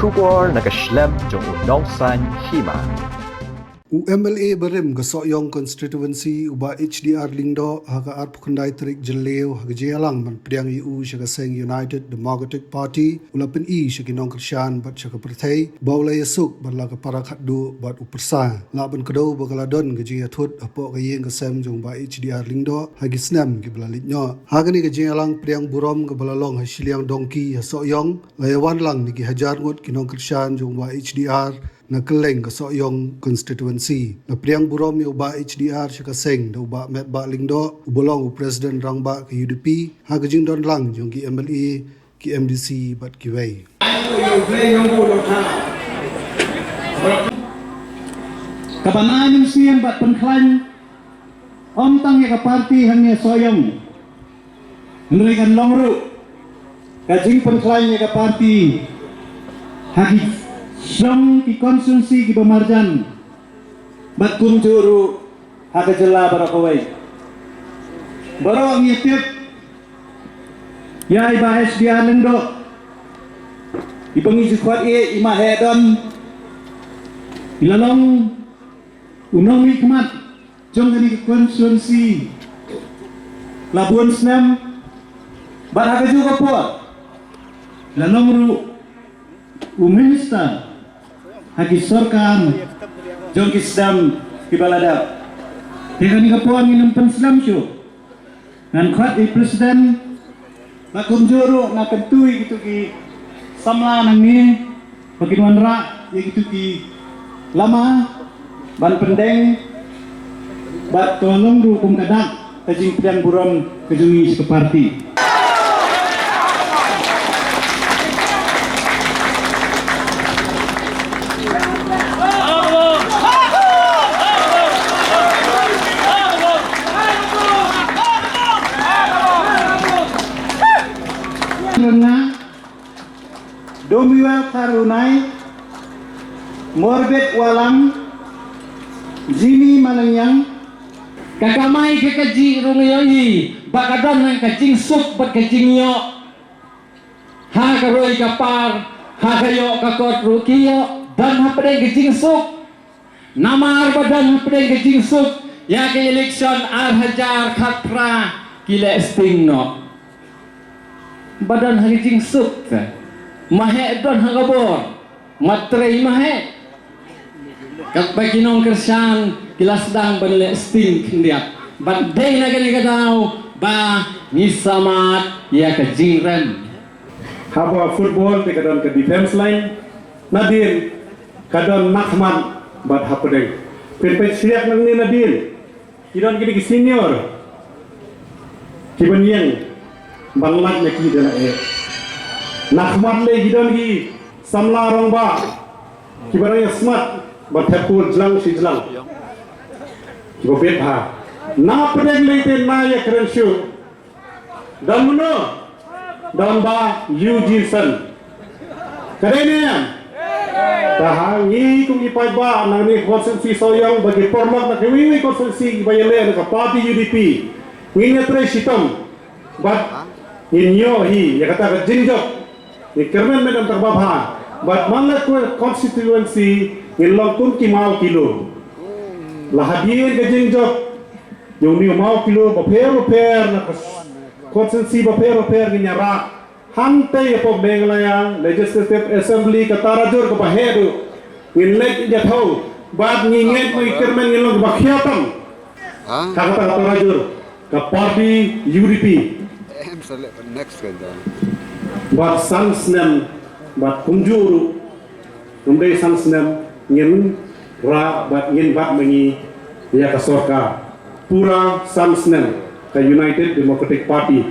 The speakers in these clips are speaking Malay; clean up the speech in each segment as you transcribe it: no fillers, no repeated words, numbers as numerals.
Shubor nakashlem jong unongsan hima. UMLA Barim Gasoyong constituency uba HDR Lingdo haga arpukandai trik jeleo haga jealang man priang EU shaga seng United Democratic Party ulapin shaginong Krishan bat shaga perthai bawla yasuk ban laga parakat du bat upersa laban kedo bagaladon gaji athut apo gayeng gasem jong ba HDR Lingdo hagi snam giblalit nyo haga ni gaji alang priang burom gabalalong hasiliang dongki hasoyong layawan lang nigi hajar ngut kinong Krishan jong ba HDR na keleng Gasoyong constituency na priang burom ni uba HDR siya kaseng na uba met ba lingdo ubolong u president rangba ke UDP hagajing don lang yung ki MLA ki MDC bat ki way kapanayam siyang bat pengklaim om tang ya parti hanya soyong menerikan longru kajing pengklaim ya parti hagi Syong ki konsumsi ki pemarjan bat kunjuru haga jela barakawai barang yetip ya iba SDR Lendo ibangi jukwat ima hedon ilalong unong hikmat jong gani konsumsi Labuan Senam bat haga juga puat ilalong ru Minister hagi sorkan jong kisdam kibaladap dengan kapuan minum penslam syu ngan khat presiden lakum juru na kentui gitu ki samla nangi bagian ra ya gitu ki lama ban pendeng bat tolong dukung kadak kajing pedang buram kejungi sekeparti Domiwel Karunai Morbet Walang Jimmy Malayang kakamay kakaji rungayoyi bakadon ng kajing sup bat kajing yo ha karoy kapar ha kayo kakot rukiyo dan ha pedeng kajing sup namar badan ha pedeng kajing sup ya ke eleksyon ar hajar khatra kile sting no badan ha kajing sup mahe don hagabor matre mahe kat baginong Krishan kilas dang banle sting kendiat badai na gani kadau ba misamat ya ka jingren haba football te kadon ke defense line nadin kadon nakman bad hapedeng perpet siak nang ni nadin kidon gini ki senior kibanyeng banlat ne ki dana nakmat le hidon gi samla rongba kibaraya smart bat hapur jlang si jlang go bet ha na pedeng le te na ya krenshu dan muno dan ba Yu Jinson kadene tahangi kung ipai ba na ni konsensi soyong bagi pormak na kiwi konsensi bayale na parti UDP ngine tre sitom bat inyo hi ya kata jinjok ni kermen medam terbabha but manla constituency ngilong kun ki mau kilo lahadien gajing jok yung ni mau kilo baper na constituency baper ginyara hante po benglaya legislative assembly katarajur ko bahedu ngilek jatho bad nginget mo kermen ngilong bakhiatam kata katarajur ka party UDP next kan bat sansnem bat kunjuru umdai sansnem ngin ra bat ngin bat mengi ya ka sorka pura sansnem ka United Democratic Party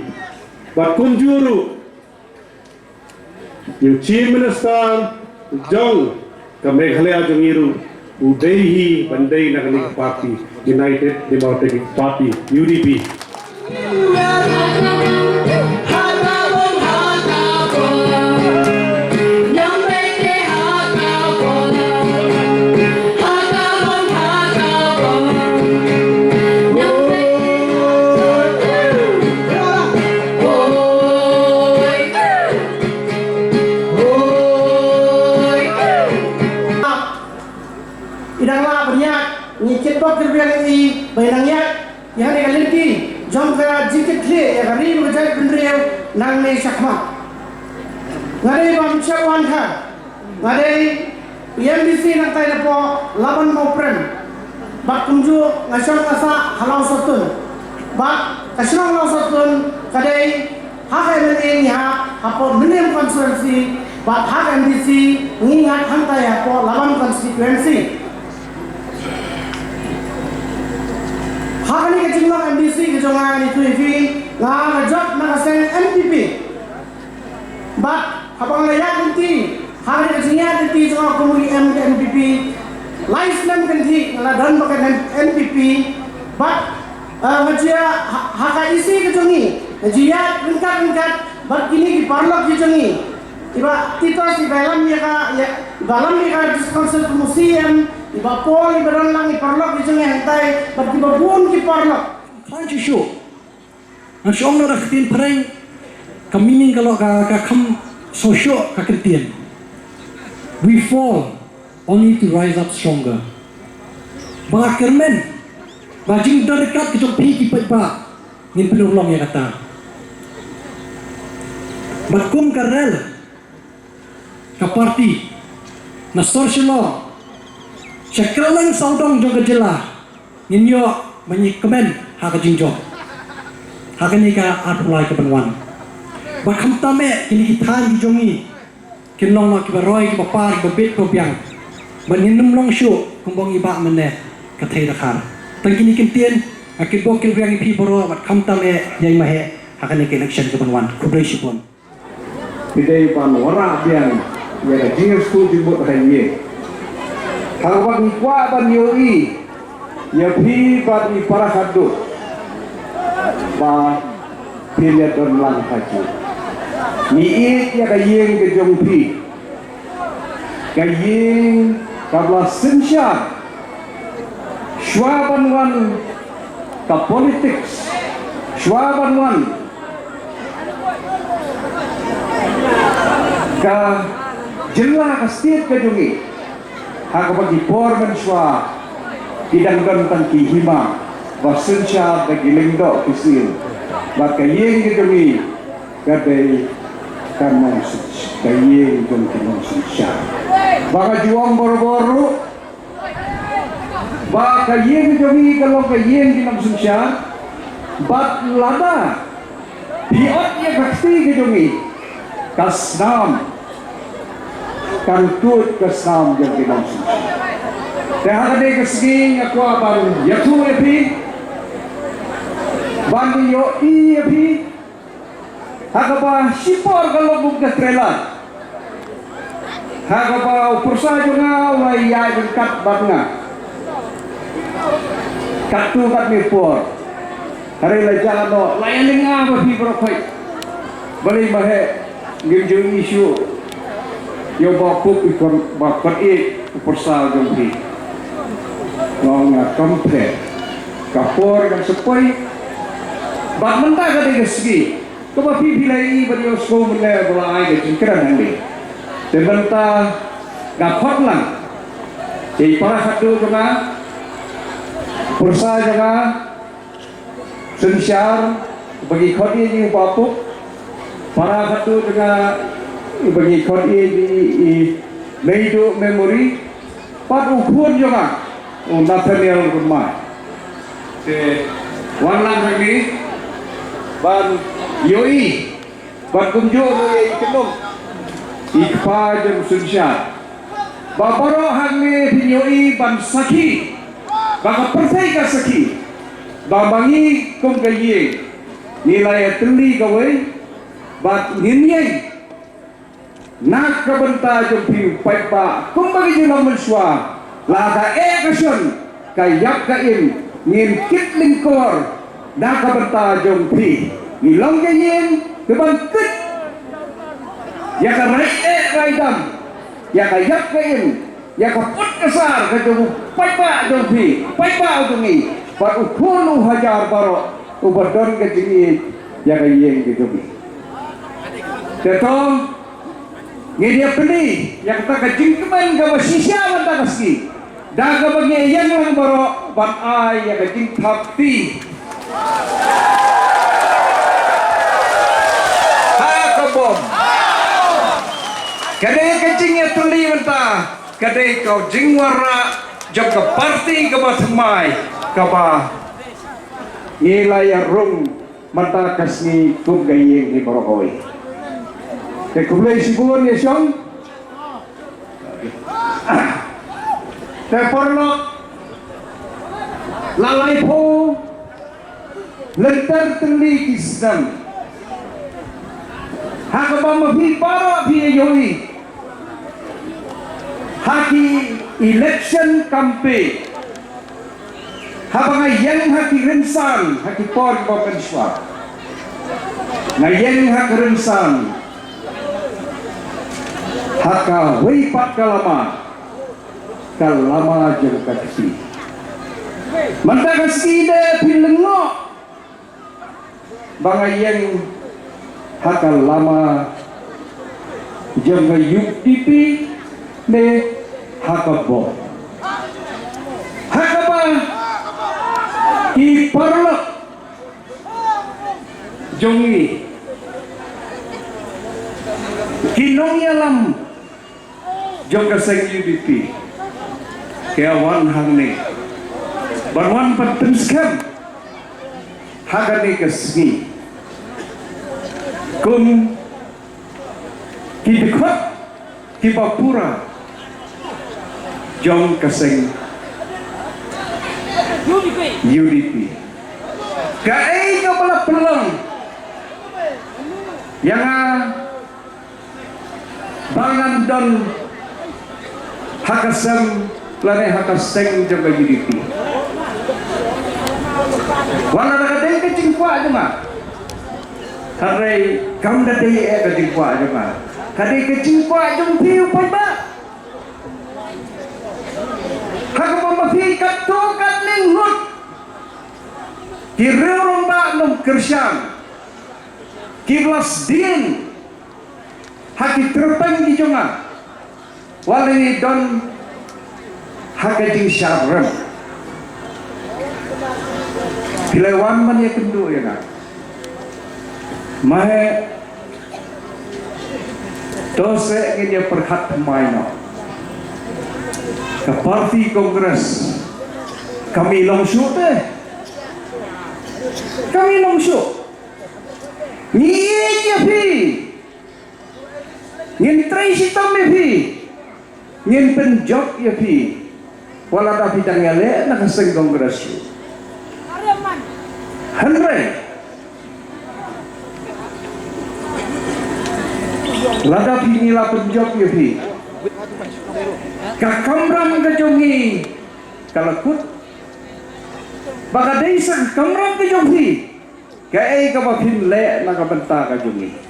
bat kunjuru yung chief minister jong ka Meghalaya jongiru udaihi bandai na kani party United Democratic Party UDP idang la banyak ni cetok kerbian ini bayannya yang ada lagi jom ke jikit kle ya kami mengajar bendera nang ne sakma ngadai bam chawan kha ngadai PMDC nang tai lepo laban mau pren bak kunju ngasong asa halau sotun bak kasong halau sotun kadai hak MNA nya apo menem konstituensi bak hak MDC mengingat hantai apo laban konstituensi hak ni kejumlah MDC kejongan itu ifi ngajak nakaseng MPP bak apa ngelayak nanti hak ni kejengnya nanti jongan kumuli MPP Laislam kanti ngeladan pakai MPP bak ngajia hak isi kejongi ngajia lengkap bak kini di parlok kejongi iba kita si dalam ya diskonsep museum iba pol iba lang iparlok kejongi hentai bak iba buon ki parlok Kanci show, ang show na rakitin pareng kamining kalau kam sosyo kakitian. We fall only to rise up stronger. Mga kermen, bajing dekat kejong piki pa ngin penulong ya kata. Bakum karel ka parti na social Syakalang saudong jong kejela ninyo menyikemen hak jingjo hak ni ka atulai ke penwan bakam tame kini kitan dijongi kinong ma kibaroi ki bapar babit ko piang baninum long shu kumbong iba mene ka thai rakhar tangkini kintien akibok kin riang pi boro bat kam tame yai mahe hak ni ke election ke penwan kudai sipon Pidai pan wara biang ya ka jingas ku jibut hanye hawak ni kwa ban yoi ya phi ban ni para khadu ba pilih don lang haji ni ik ya ka yeng ke jong phi ka yeng kabla sinsha shwaban wan ka politics shwaban wan ka jela ka state ka jongi hak bagi porman shwa idang dan tangki hima wasensha bagi lengdo kisil baka yeng ke jongi kadai kanong kayeng jong kinong sensha baka juang boro-boro baka yeng jongi kalau kayeng kinong sensha bat lada biot ya bakti ke jongi kasnam kan tut kasnam jong kinong sensha dah ada kesini aku aban yatu epi bandi yo i epi hagaba sipor kalau buka trailer hagaba upursa juga wai ya dekat batna katu kat mipor hari la jalan no layan linga babi beroi balik mahe gimjung isu yo bakuk ikon bakot ik upursa jombi ngomong komplit kapor dan sepoi bak mentah kali kesegi kau pipi lagi beri usul mulai bola air jengkeran nanti sebentar dapat lang jadi para satu juga pursa juga sensyar bagi kodi ini upapuk para satu juga bagi kodi ini meidu memori pat ukuran juga Nathaniel rumah warna lagi ban yoi ban kunjung yoi kenung ikpa jam sunsyat babaro hangne yoi ban saki baka persai ka saki babangi kum kaye nilai teli kawai bat ninyai nak kabenta jam piu paipa kum bagi jelam menswa laga kasun kayak kain ngin kit lingkor dah kabenta jompi nilong kayin keban kit ya ka raidam ya kayak kain ya ka put kasar ka jom paipa jompi paipa utungi par ukunu hajar baro ubadon ka jingi ya kayen ke jompi tetong ngedia peni ya kata ka jingkeman ka wasisya wanda kaski daga bagi yang lang baro ban ay ya kajing thapti ha kabom kadai kajing ya tuli menta kadai kau jingwara jab ka parti ka ba thamai ka ba ngilai rung mata kasni kum gayeng ni barokoi ke kumlai sibun ya syong Teporlok lalai po lentar teli kisam hakabama bhi para bhi yoi haki election campaign habang yang haki rinsan haki por bakan swab ngayeng hak rinsan haka wipat kalama jeng kaksi manta kaski de pilengo bangayeng hakal lama jeng UDP ne hakabo hakaba ki parlo jongi kinong yalam jong kaseng UDP kaya wan hang ni barwan patten skam hagani kasgi kum kidikot kibapura jong kaseng UDP kai ka pala pelang yang bangan don hakasam lane hakaseng jaga UDP wala na kadai kacing kwa jema harai kam da dai kacing kwa jema kadai kacing kwa jong piu pai ba hakapa mafi katto katning hut kirurong ba nom kersyang kiblas din haki terpang di jonga wali don hakajing syarram pilawan man ya kendu ya nak mahe dose ingin dia perhat maino ke parti kongres kami longshu teh kami longshu ni fi ngin trai sitam fi ngin penjok ya fi wala da bidang yale nakaseng kongres Henry lada pinila penjok ya fi kakamram kejongi kalakut baka desa kamram kejongi kai ka bapin le nakabenta kejongi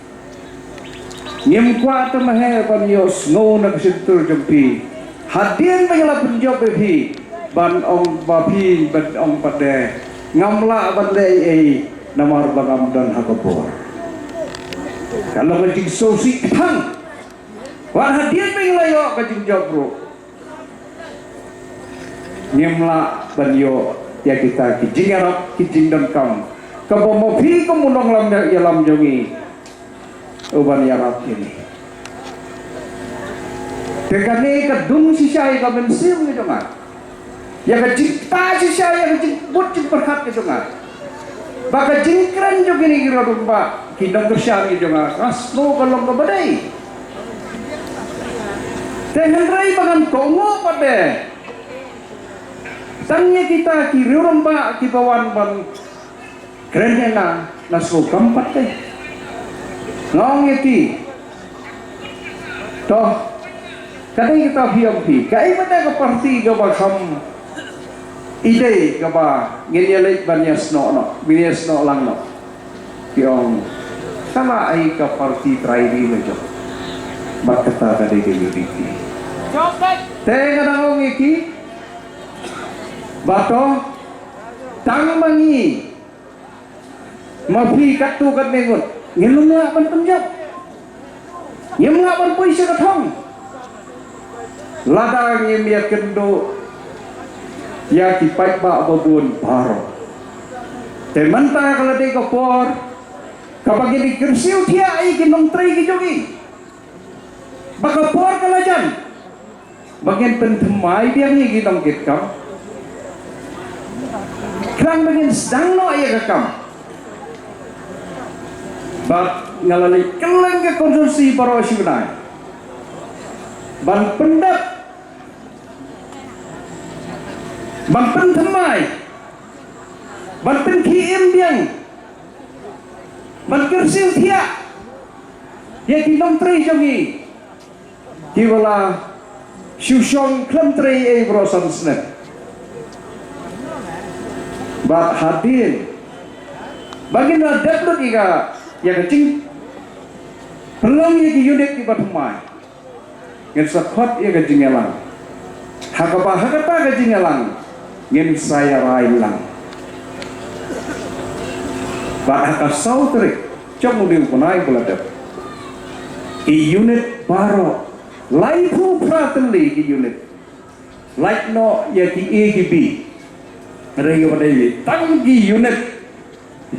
nyem kwa ta mahe pamios ngo nagsitur jompi hadian pangala penjok fi ban ong bapi ban ong pade ngamla bandai namar bangam dan hakapor kalau kajing sosi pang wan hadian pangala yo kajing jobro nyemla banyo ya kita kijing arab kijing dengkam kabomopi kemunong lam yalam jongi uban yarap ini tekane kadung sisai ka bensim gitu mah ya kecipta sisai ya keciput berkat gitu mah baka jingkran jo gini kira rumpa kidang kersyam gitu mah asno kalong kabadai tehenrai bagan kongo pade tangnya kita kiri rumpa kibawan ban kerennya na naso kampat teh ngong yati toh kadang kita VIP kai mana ke parti ke bakam ide ke ba ngeliat banyas no banyas no lang no yang sama ai ke parti trairi mejo bakta tadi ke UDP teh kadang ngong iki bato tang mangi mafi katu kat nengut ngilung nga pan penjab ngilung nga pan puisa katong ladang ngim ya kendo ya kipai ba babun baro te manta kala de kapor kapag di kersiu dia ai kinong tray ki jogi baka por kala jan bagian pentemai dia ni kinong kit kam kerang bagian sedang no ya kakam bak ngalali kelang ke konsumsi para syunai ban pendap ban pentemai ban penkiem biang ban kersil dia ya kinong tray jogi kiwala syusyong klam tray brosan snap bat hadir baginda dapet iga ya kecing pelang ya ki unit ki batumai ngin sakot ya kecing elang hakapa kecing elang ngin saya railang bat haka sautrik cok mudi punai beladak i unit baro laifu prateli ki unit like no ya ki A ki B Raya pada ini, tanggi unit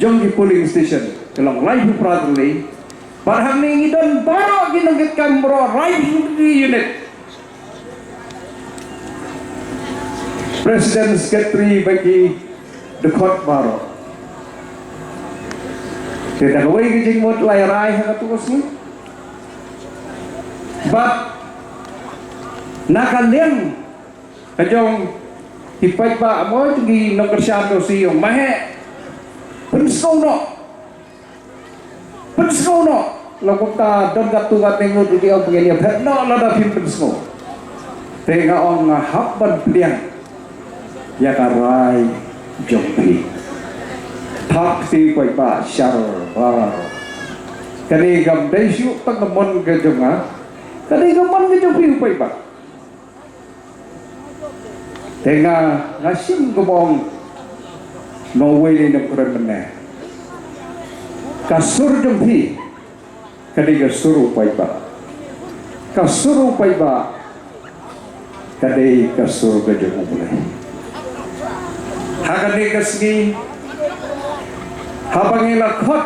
jongki polling station, kalau live prateli, barang ini dan baru kita ngetkan bro live unit. Presiden Secretary bagi dekot baru. Kita kawai kijing mot layar hanga tugas ni, but nakalian kajong hipai ba mo tinggi no kersyado siyo mahe penskono lagu ta don katungat nengut di au pengen ya no lada pin pensko tega on na habban pliang ya karai jompi thak si pai ba shar ba kani gam desu tak mon ke jonga kani gam mon ke jompi pai ba Tengah ngasim gomong Norway ni nak kurang benar. Kasur jempi, kadi kasur paiba. Kasur paiba, kadi kasur kejemu boleh. Hakadi kasgi, hapangila khot,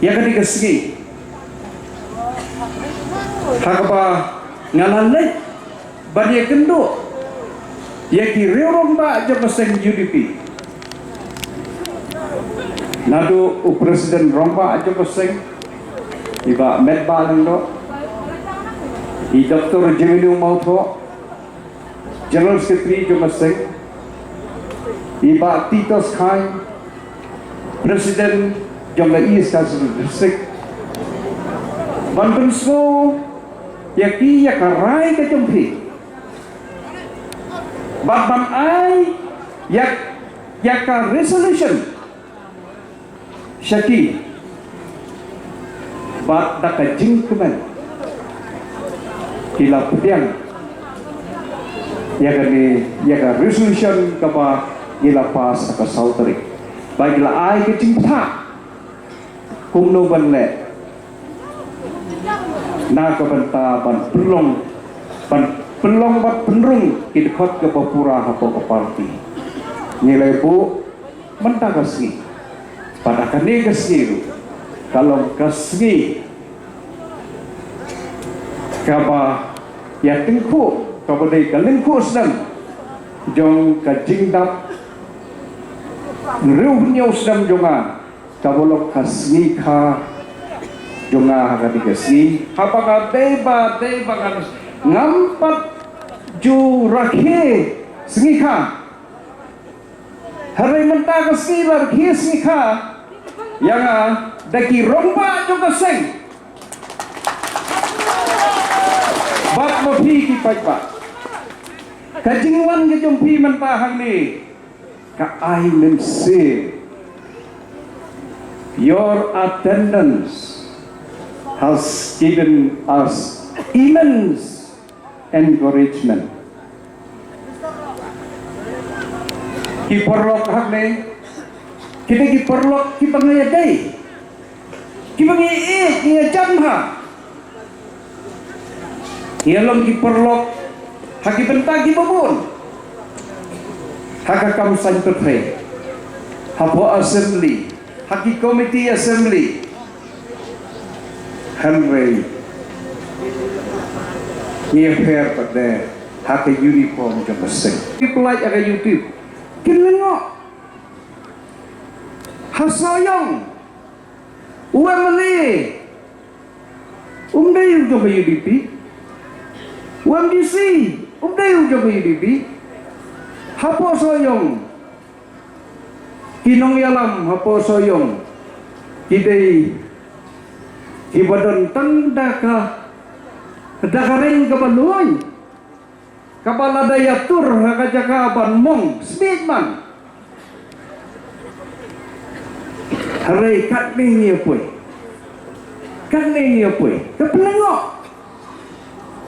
ya kadi kasgi. Hakapa ngalalai, badia kendo. Yaki reorong ba aja pasang UDP. Nado Presiden romba aja pasang iba medba lendo. I Dr. Jeminu Mautho General Secretary jo pasang iba Titos Khan Presiden jomla East Coast District. Banten so yaki yakarai ka jompi. Babam ai yaka resolution syaki bat daka jingkuman kila putiang yaka resolution kaba gila pas aka sautari bagila ai ke jingta kumno banle na ka banta ban perlong pelong bat penrung kidkot ke papura hapo ke parti nilai bu mentah kasih pada kani kasih kalau kasih kaba ya tengku kaba dari kalengku sedang jong kajing dap ngeruhnya sedang jonga kabolok kasih ka jonga hakati kasih apakah deba kan ngampat ju rakhe sengika hari mentah kasih rakhe sengika yang daki romba juga seng bat mopi ki paipa kajingwan ke jompi mentah hang ni ka ai mense your attendance has given us immense encouragement. Ki perlok hak ni, kita ki perlok ki pangaya day, ki pangaya ki jam ha. Ki alam ki perlok, haki bentang ki babun, Hakakam San Petre, Hapo Assembly, Haki Committee Assembly, Henry, Nia Fair pada Haki uniform jam sing. People like aga YouTube, kinlengok, Hasoyong, UMLA, Umdayu jam UDP, UMDC, Umdayu jam UDP, Hapo Soyong, Kinong Yalam, Hapo Soyong, Kidei, Kibadan tanda ka, dakaring kabaluoy, kabaladayatur, hakajakaban mong, Smithman, Haray katning niya po'y, kapalangok,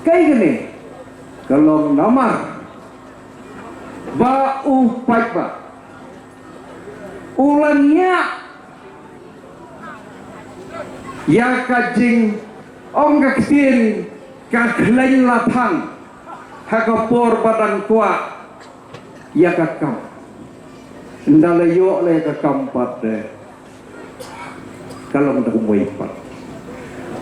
kay gani, kalong namar, ba upay ba, ulan niya, ya kajing, ong kaksin, kaklain lapang, hakapor badan kuat, ya kakam, ndalayo le kakampat de, kalau untuk muipat.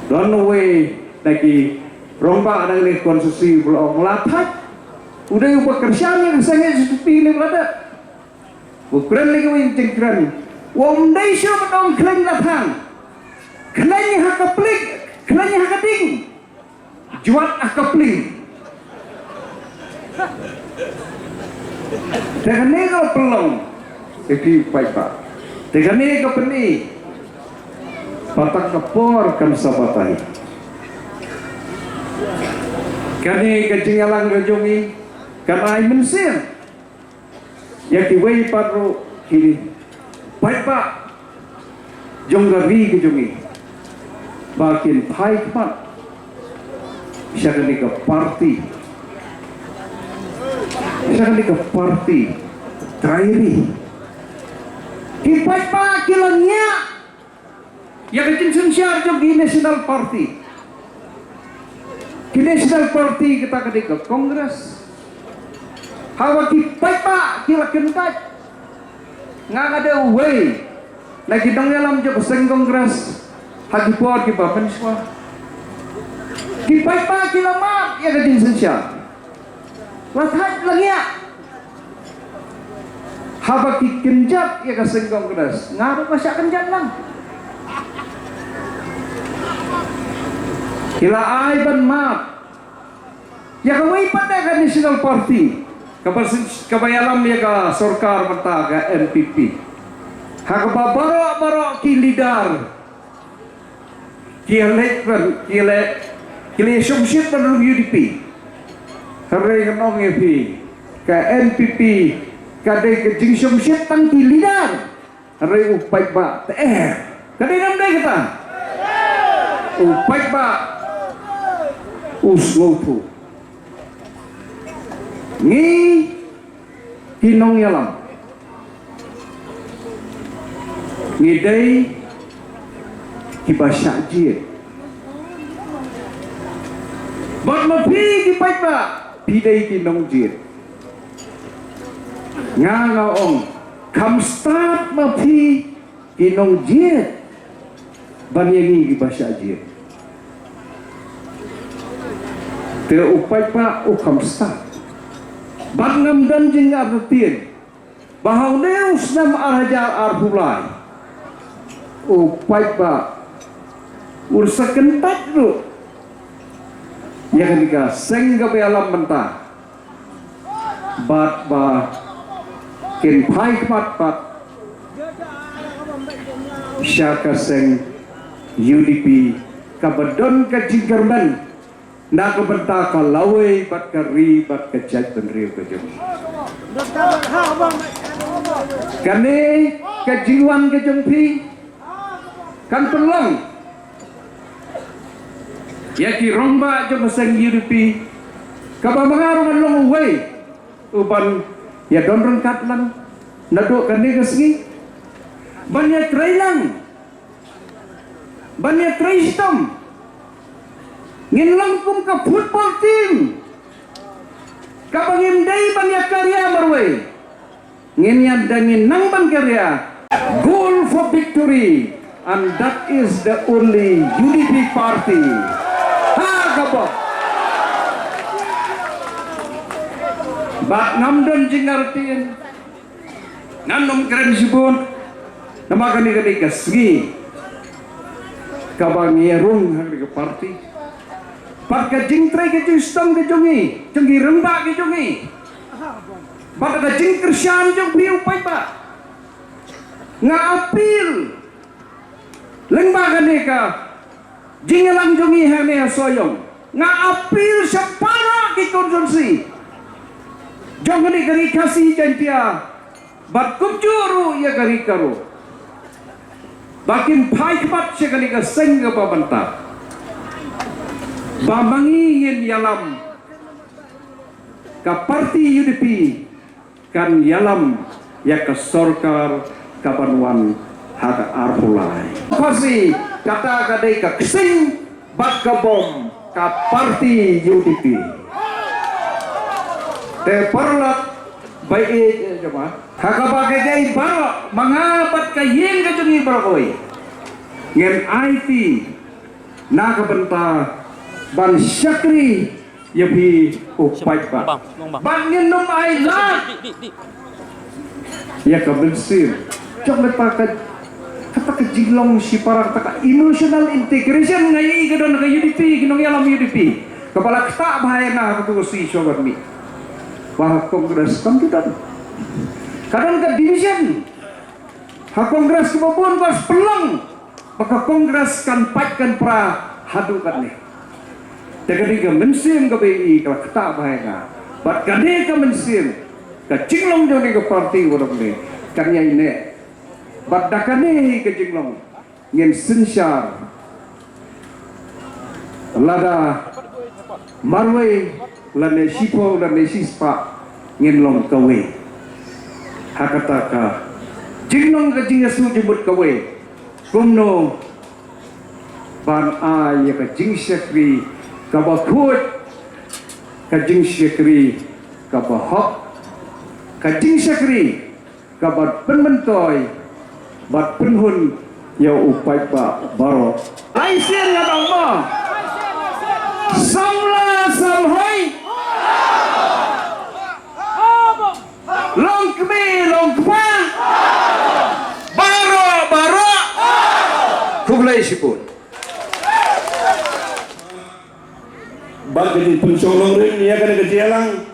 Don't way lagi romba ada le konstitusi belum lapat. Udah bekerja yang sangat seperti ini berada. Bukan lagi wincengkran. Wong dai siapa dong klaim lapang. Klaim hakaplik, klaim hakating. Juat hakapling. Dengan ni kau pelong. Jadi baik pak. Dengan ni kau peni. Patang kapor kan sabatai. Kani kecingalang kejongi, karena mensir. Yang diwei patro kini, baik pak, jonggari kejongi, makin baik pak. Siapa ni ke parti, trairi. Ipai pak kilangnya. Yang kecil siar jogi National Party. Ki National Party kita ketika Kongres. Hawa ki pak kila kentat. Ngang ada way. Lagi dong dalam je beseng Kongres. Hagi puar ki bapen semua. Ki pak kila mat yang kecil siar. Lathat lagi ya. Hawa ki kenjat yang beseng Kongres. Ngaruh masya kenjat lang. Kila aiban map. Ya kawai pada kan National Party. Kabayalam ya ka Sorkar mata ka NPP. Hakababaro ki lidar. Kile sumsit pada UDP. Harai kanong epi ka NPP kadai ke jing sumsit tang ki lidar. Harai upay ba kadai namday kita. Upay ba uslotu ni Kinong Yalam ngidai kibasya jie bat mapi kipai ba pidai Kinong jie ngaong kam start mapi Kinong jie banyangi kibasya jie te upay pa ukam start bangam dan jing artin bahau neus nam arajar arbulai upay pa ursa kentat lu yang ketika sengga alam mentah bat ba kin pai pat syaka seng UDP kabadon ka jingkerman na kabenta ka laway bat ka ri bat ka jat ben ri ka jom kani ka jiwan ka jom pi kan pelong ya ki romba jom sang UDP ka ba mangarong long way uban ya don rengkat lang nadok kani kasgi banyak trailang banyak traistom nginlangkum ka football team kabangim day banyak karya marway nginyan dangin nang bangkerya goal for victory, and that is the only UDP party. Ha gabo. Ba namdon jingartin nanom keren sibun nama kani kasgi kabang yerung hang ke parti pat ka jingtrai ke sistem ke jongi jongi remba ke jongi pat ka jing krisyan jong biu pai ba nga apil lengba kani ka jingelang jongi hang ne soyong nga apil separa ke konsumsi jong ni kari kasih jantia bat kubjuru ya kari karo bakin pai kebat sekali ka seng ke babanta bamangi yen yalam ka parti UDP kan yalam ya ka sorkar kabanwan hak arpulai kasi kata kadai ka seng bat ka bom ka parti UDP te perlat baik coba hakabagai gay baro mangabat kayen ka jungi baroy ngem IT nakabenta ban syakri yabi upai ba ban nginum ay lat ya kabensir cok lepakat kata kejilong si parang taka emotional integration ngai gadon ka UDP ginong yalam UDP kepala tak bahaya na aku si sobat mi wah kongres kan tidak kadang ke division hak kongres kemampuan pas pelang maka kongres kan paitkan pra hadukan nih jadi ke mensim ke BI kalau ketak bahaya bat kade ke mensim ke cinglong joni ke parti wadok nih karya ini bat dakane ke cinglong yang sensyar lada marway lane sipo lane sispa nginlong kawe hakataka jinglong ka jingasu jebut kawe kumno ban ay ka jingsyakri ka bakut ka jingsyakri ka bahok ka jingsyakri ka bat penmentoy bat penhun ya upai ba baro laisir ya dong mo samla samhoi long kmi long kwa baro baro kublai sipun Bagi pencolong ring ni akan kejalang,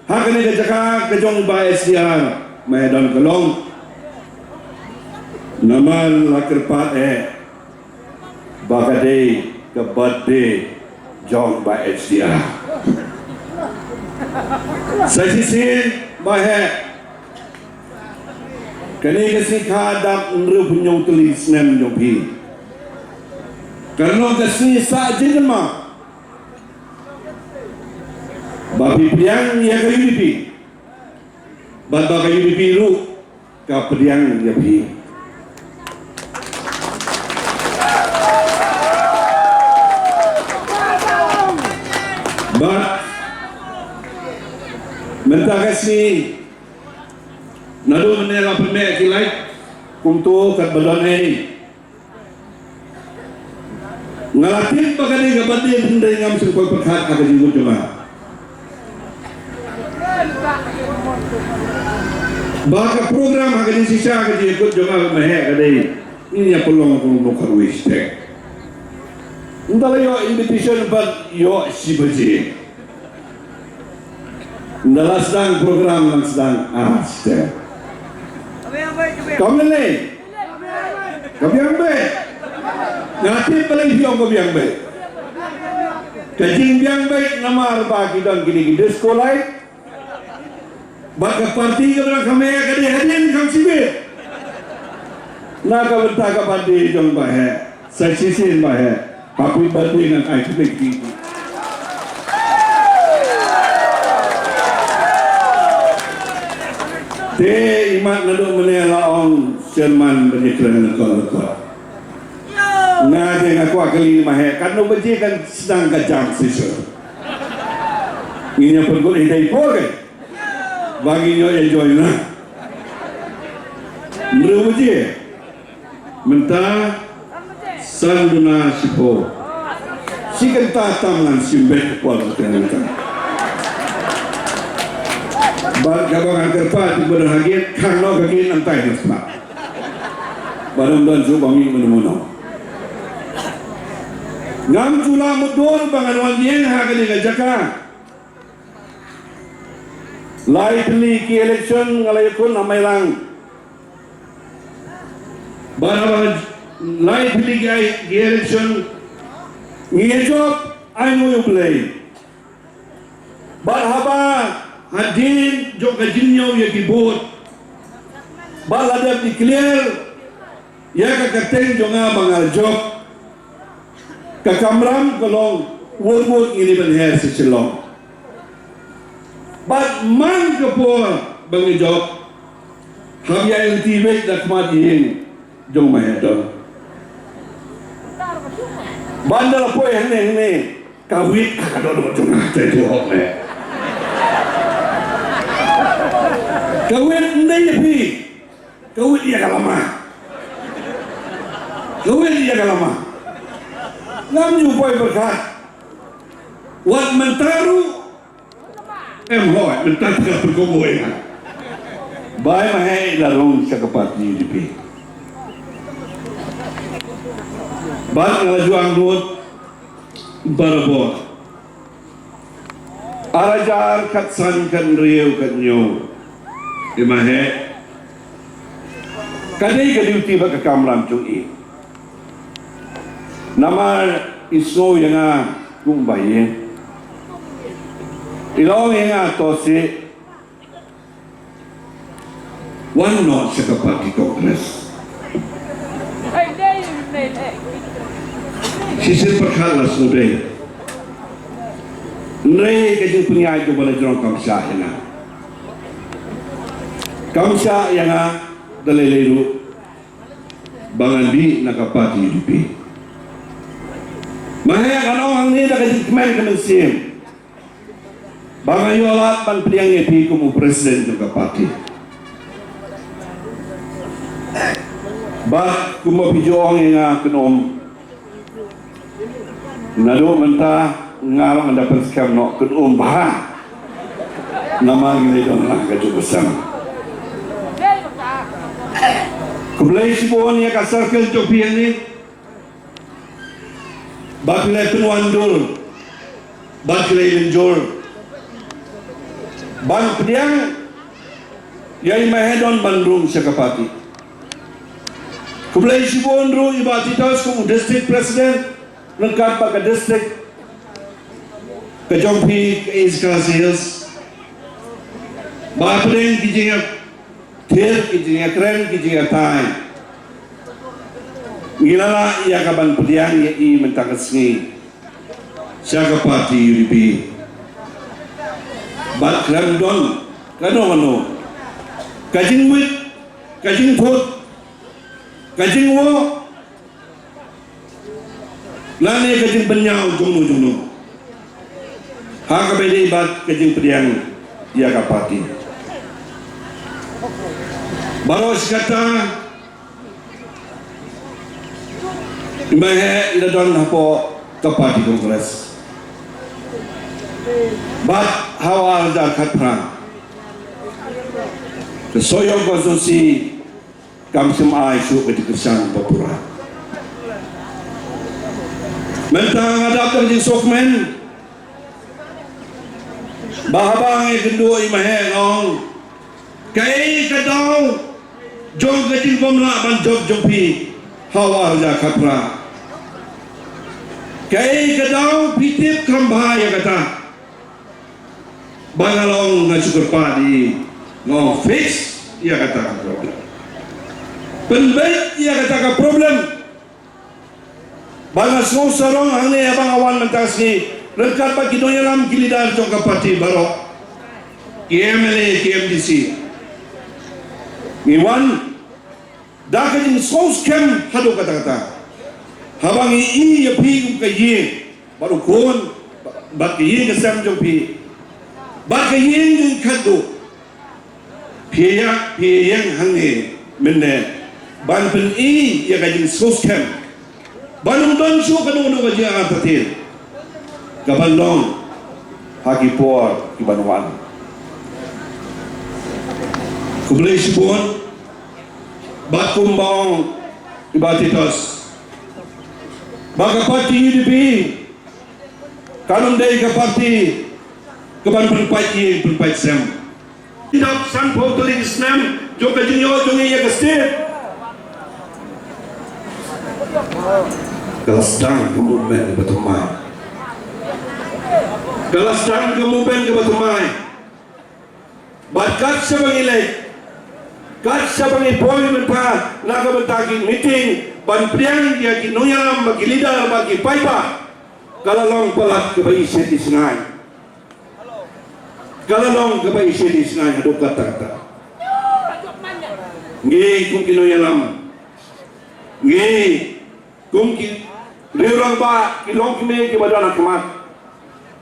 hak ni kejaka kejong ba SDR Medan Kelong, namal lakerpat bagade kebade jong ba SDR. Saya sisi bahe, kini kasi kadang unru punyong tulis nem jopi, karena kasi saja jema. Babi priang ya ke UDP Baba ke UDP lu ka priang ya pi Ba Menta kasi Nado menela pemek kilai Kumtu kat balon ini Ngalatin pagani gabati yang hendai ngam sengkoi perhat kata jinggut cuma Baka program agak sisa agak ikut juga mehek kadai ini yang pelong nukar wistek. Entahlah yo invitation but yo si beji. Entahlah sedang program yang sedang arastek. Kamu ni, kamu yang baik. Nanti paling hilang kamu yang baik. Kajing yang baik nama arba kita gini gini sekolah. Baka parti ke berang kami kadi hadian kami sibir. Naga bertaga parti jong bahe, saya sisin bahe, papi bantu dengan ai kebik itu. Te imat naduk menela ong Sherman beriklan lekor. Ngade ngaku akali bahe, kan no beji kan sedang kajam sisur. Ini yang perlu hidai pokai. Bagi nyo enjoy na Meruje mentah sanduna sipo si kenta tangan simbek kuat kita bar kabang terpa di berhagiat kalau kaki nantai nasma barang dan subangi menemuno ngam jula mudor bangan wanjien hakani gajaka likely ki election ngalayakun amailang barang likely ki election ngejob I know you play barhaba hadin jo kajinyo ya kibut balada declare ya kakateng jo nga mga job kakamram kolong wurmut ini benher sisilong but man kapor bangi job habya yung tibet na kumatihin jong mahedon bandar po hene kawit kakadon jong natin tuhok na kawit hindi yapi kawit iya kalama ngamju po'y berkat wat mentaru hoy mentaru ka perkumoy bay mahay larong sa kapat ni UDP bang ngalajuang doon barabot arajar katsan kan riyo kanyo imahe kadai kadiuti ba kakamram chung i nama isno yang kung bayi ilaw yang tosi one not sa kapati Congress sisir perkhalas nude nrei kajing punya itu bala jong kamsa yana kamsa yang daliliru bangandi nakapati UDP mahaya kanong ang nila kajing kemen kemensim bangayo alat pan piliang epi kumu presiden nakapati bah kumu pijuang yang kenom nado mentah ngarang anda perskam no kenom bah nama gini dong lah kaju bersama kebelah sibon yang kasar ke Jopi ini bakilai penuandul bakilai lenjol bang pediang yai mahedon bandung syakapati kebelah sibon ru ibati taus kumu district president lengkap pakai district ke Jopi ke East Coast Hills bapeleng kijingnya Ter kijingnya keren kijingnya tay ngilala iya kaban pediang ya i mentakasngi siaka parti UDP bat kram don kano kajing wit kajing thot kajing wo lane kajing penyau jumno ha kabede bat kajing pediang iya ka parti baros kata ibahe ila don hapo kapati Kongres bat hawal da khatran kesoyong konstitusi kamsim ai su ketiksan papura mentang adap terjing sokmen bahabang e gendu imahe ngong kai kadau jong kajing bomla ban job Jopi hawa ja khapra kai kadau pitip khamba ya kata bangalong ngacukur padi no fix ya kata problem penbaik ya kata ka problem bangal so sarong hangne abang awan mentasi lengkap bagi doyalam kilidar jong kapati barok KMLA KMDC Iwan dah kajing sos kem hado kata-kata habang i ya pi ka ye baru kon bat ye ka sam jo pi bat ka ye jing khado piyang hange Mene ban pen I ya kajin soskem banung don su kanu nu kaji atatin kabandong haki por kibanuan kublai sibon bat kumbang ibatitos baga parti UDP kanun dai ka parti keban penpai sem tidak san potoli islam jo kajinyo jongi ya state Galasdang kemudian ke Batumai. Galasdang kemudian ke Batumai. Bakat sebangilai, kat sebangi poin mentah, naga mentagi meeting, ban priang dia kinoyam bagi leader bagi paipa. Galalong pelat ke bayi sedi sengai. Galalong ke bayi sedi sengai aduk kata-kata. Ngi kum kinoyam. Ngi kumki reurang ba kilong kime ki badana kemat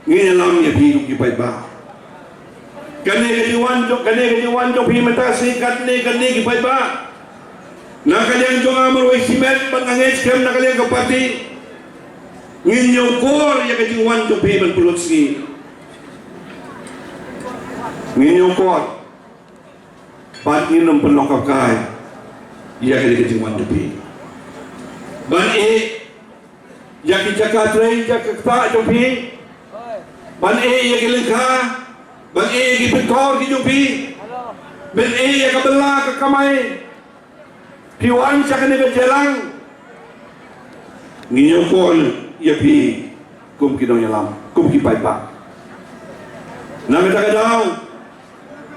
ngi lam ya bi ki pai ba kane ke diwan jo bi mata sikat ne kane ki pai ba na kalian jo ngamur we simet bangange skem na kalian ke parti ngi nyokor ya ke diwan jo bi ban pulut ski ngi nyokor pat ni nom penokap kai ya ke diwan jo bi ban yaki Jakarta Jakarta jopi ban yaki lengka ban yaki Bengkor ki jopi ban yaki Bela ke Kamai piwan sakane ke Jelang nginyokon yapi kum kinong yalam kum ki paipa nang ta kadau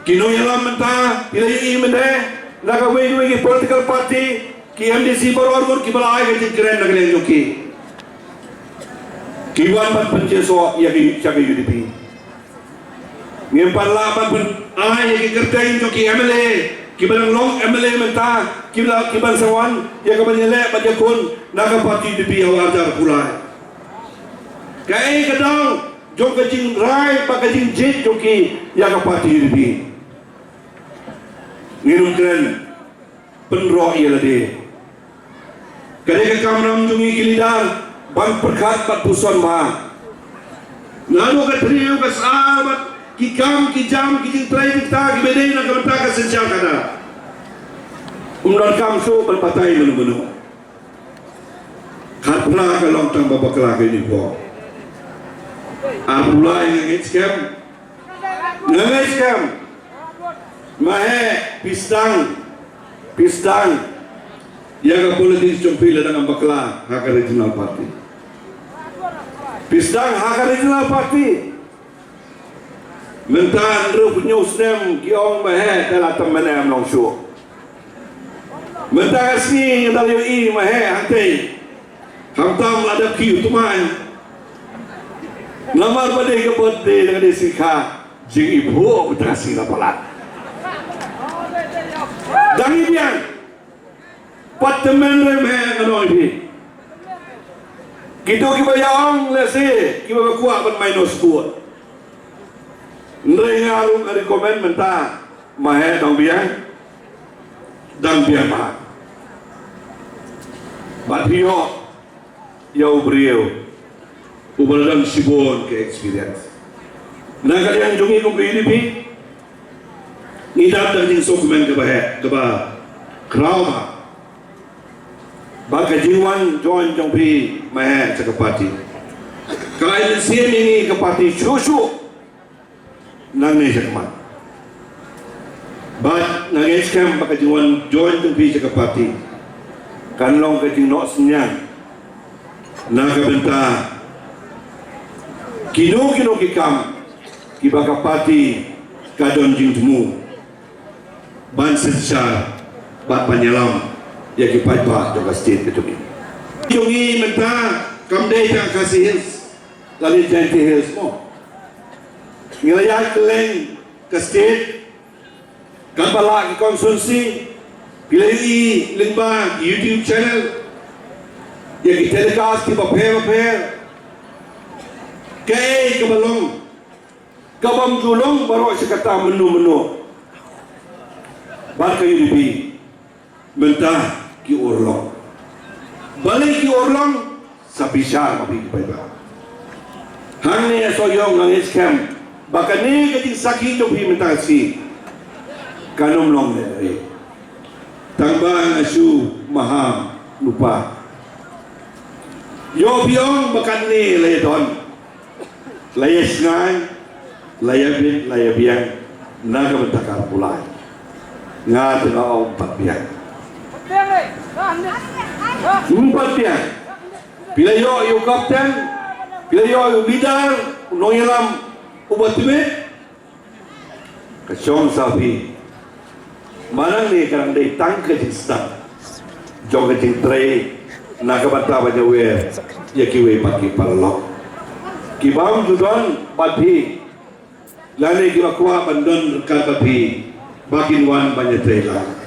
kinong yalam menta pilai mende naga we political party ki MDC baru ki balai ke keren nak le joki ki wan ban penceso ya ki chaka UDP ngem parla ban ai ki kertain joki MLA ki balang long MLA menta ki ban sawan ya ka banyele bajakun naga parti UDP awajar pulai kai kadang jok kajing rai pa kajing jet joki ya ka parti UDP ngirum keren penro ia lade kadang kamram jungi kilidar ban perkat bat puson ma lalu ke trio ke sahabat ki kam ki jam ki traffic ta ki bedai na kamta ka senjal kada umdar kam so berpatai menu khat pula ka long tang baba kala ke ni bo apulai ngai scam mahe pistang yang politik cumpil dengan bakla hak regional party pistang hak regional party mentan rup newsnem kiong mahe dalam temen am long show mentan asni dari mahe hantai hamtam ada kiu tumai lamar pada ke birthday dengan desika jing ibu berasi lapalat dangi biang Patemen remeh kanoi bi. Gitu kibayang lesi kiba kuat ban minus kuat. Ndai ngarung ari komen menta mahe dong biang dan biang mah. Batrio yau brio ubalan sibon ke experience. Nah kalian jungi kum UDP nidap dan jing dokumen ke bahe ke ba crowd baka jiwan join jong pi mahe ke parti kai sim ini ke parti susu nang ne sekmat bat nang scam baka jiwan join jong pi ke parti kan long ke jing no senyang nang ke benta kino ki kam ki baka parti kadon jing temu ban sesar bat panyalam ya ki paipa joga state itu ni jungi menta kamdei tang kasih hills lali janti hills mo ngilaya keleng ke state kapala ki konsumsi pilai lingba YouTube channel ya ki telecast ki bape kay kabalong kabam julong baro sa kata menu bar ka UDP mentah ki urlong balik ki urlong sapi syar api ki pai ba hang ni soyong nang scam baka ni ka ting sakit to pi mentah si kanom long le tambang asu maham lupa yo biong bakan ni le don layas ngai layabin layabiang naga mentakar pulai nga tengah empat biang empat biang bila yo kapten bila yo leader nongelam ubat tibe kacong sapi manang ni karang day tangke jing sedang jong jing tray naga bata baja we ya kiwe paki palok kibam judon pati lane kiwa kuah bandon rekan pati bakin wan banyak tray lah